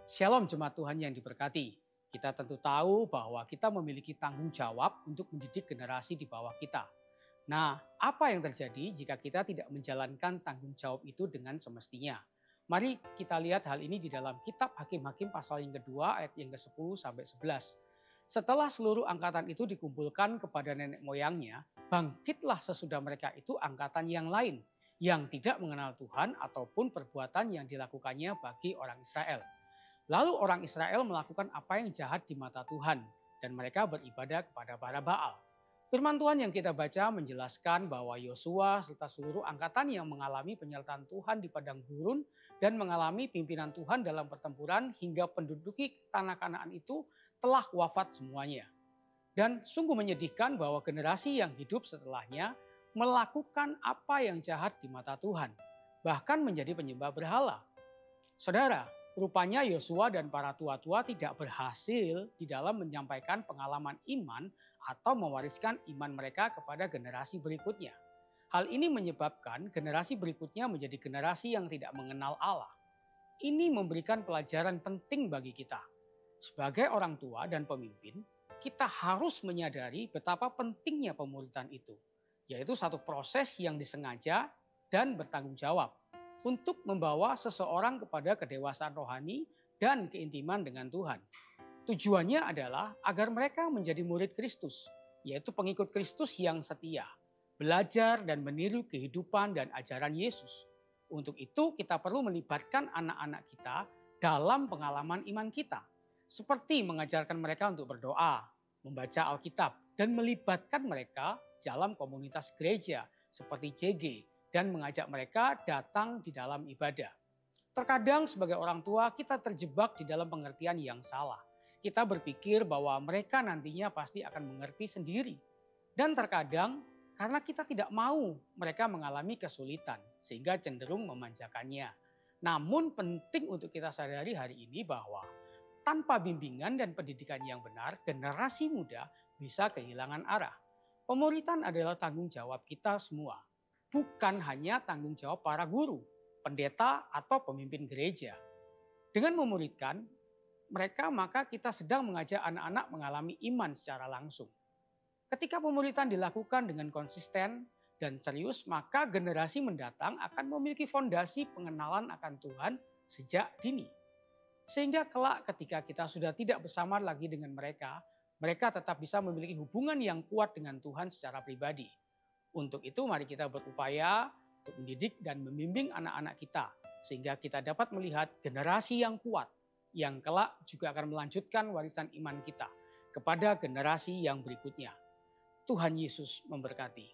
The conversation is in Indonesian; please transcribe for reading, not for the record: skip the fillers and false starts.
Shalom jemaat Tuhan yang diberkati. Kita tentu tahu bahwa kita memiliki tanggung jawab untuk mendidik generasi di bawah kita. Nah, apa yang terjadi jika kita tidak menjalankan tanggung jawab itu dengan semestinya? Mari kita lihat hal ini di dalam kitab Hakim-Hakim pasal yang kedua ayat yang ke-10 sampai 11. Setelah seluruh angkatan itu dikumpulkan kepada nenek moyangnya, bangkitlah sesudah mereka itu angkatan yang lain yang tidak mengenal Tuhan ataupun perbuatan yang dilakukannya bagi orang Israel. Lalu orang Israel melakukan apa yang jahat di mata Tuhan dan mereka beribadah kepada para Baal. Firman Tuhan yang kita baca menjelaskan bahwa Yosua serta seluruh angkatan yang mengalami penyertaan Tuhan di padang gurun dan mengalami pimpinan Tuhan dalam pertempuran hingga penduduki tanah Kanaan itu telah wafat semuanya. Dan sungguh menyedihkan bahwa generasi yang hidup setelahnya melakukan apa yang jahat di mata Tuhan, bahkan menjadi penyembah berhala. Saudara, rupanya Yosua dan para tua-tua tidak berhasil di dalam menyampaikan pengalaman iman atau mewariskan iman mereka kepada generasi berikutnya. Hal ini menyebabkan generasi berikutnya menjadi generasi yang tidak mengenal Allah. Ini memberikan pelajaran penting bagi kita. Sebagai orang tua dan pemimpin, kita harus menyadari betapa pentingnya pemuritan itu, yaitu satu proses yang disengaja dan bertanggung jawab untuk membawa seseorang kepada kedewasaan rohani dan keintiman dengan Tuhan. Tujuannya adalah agar mereka menjadi murid Kristus, yaitu pengikut Kristus yang setia, belajar dan meniru kehidupan dan ajaran Yesus. Untuk itu kita perlu melibatkan anak-anak kita dalam pengalaman iman kita, seperti mengajarkan mereka untuk berdoa, membaca Alkitab, dan melibatkan mereka dalam komunitas gereja seperti CG, dan mengajak mereka datang di dalam ibadah. Terkadang sebagai orang tua kita terjebak di dalam pengertian yang salah. Kita berpikir bahwa mereka nantinya pasti akan mengerti sendiri. Dan terkadang karena kita tidak mau mereka mengalami kesulitan sehingga cenderung memanjakannya. Namun penting untuk kita sadari hari ini bahwa tanpa bimbingan dan pendidikan yang benar, generasi muda bisa kehilangan arah. Pemuritan adalah tanggung jawab kita semua, bukan hanya tanggung jawab para guru, pendeta, atau pemimpin gereja. Dengan memuridkan mereka, maka kita sedang mengajak anak-anak mengalami iman secara langsung. Ketika pemuritan dilakukan dengan konsisten dan serius, maka generasi mendatang akan memiliki fondasi pengenalan akan Tuhan sejak dini. Sehingga kelak ketika kita sudah tidak bersama lagi dengan mereka, mereka tetap bisa memiliki hubungan yang kuat dengan Tuhan secara pribadi. Untuk itu mari kita berupaya untuk mendidik dan membimbing anak-anak kita sehingga kita dapat melihat generasi yang kuat yang kelak juga akan melanjutkan warisan iman kita kepada generasi yang berikutnya. Tuhan Yesus memberkati.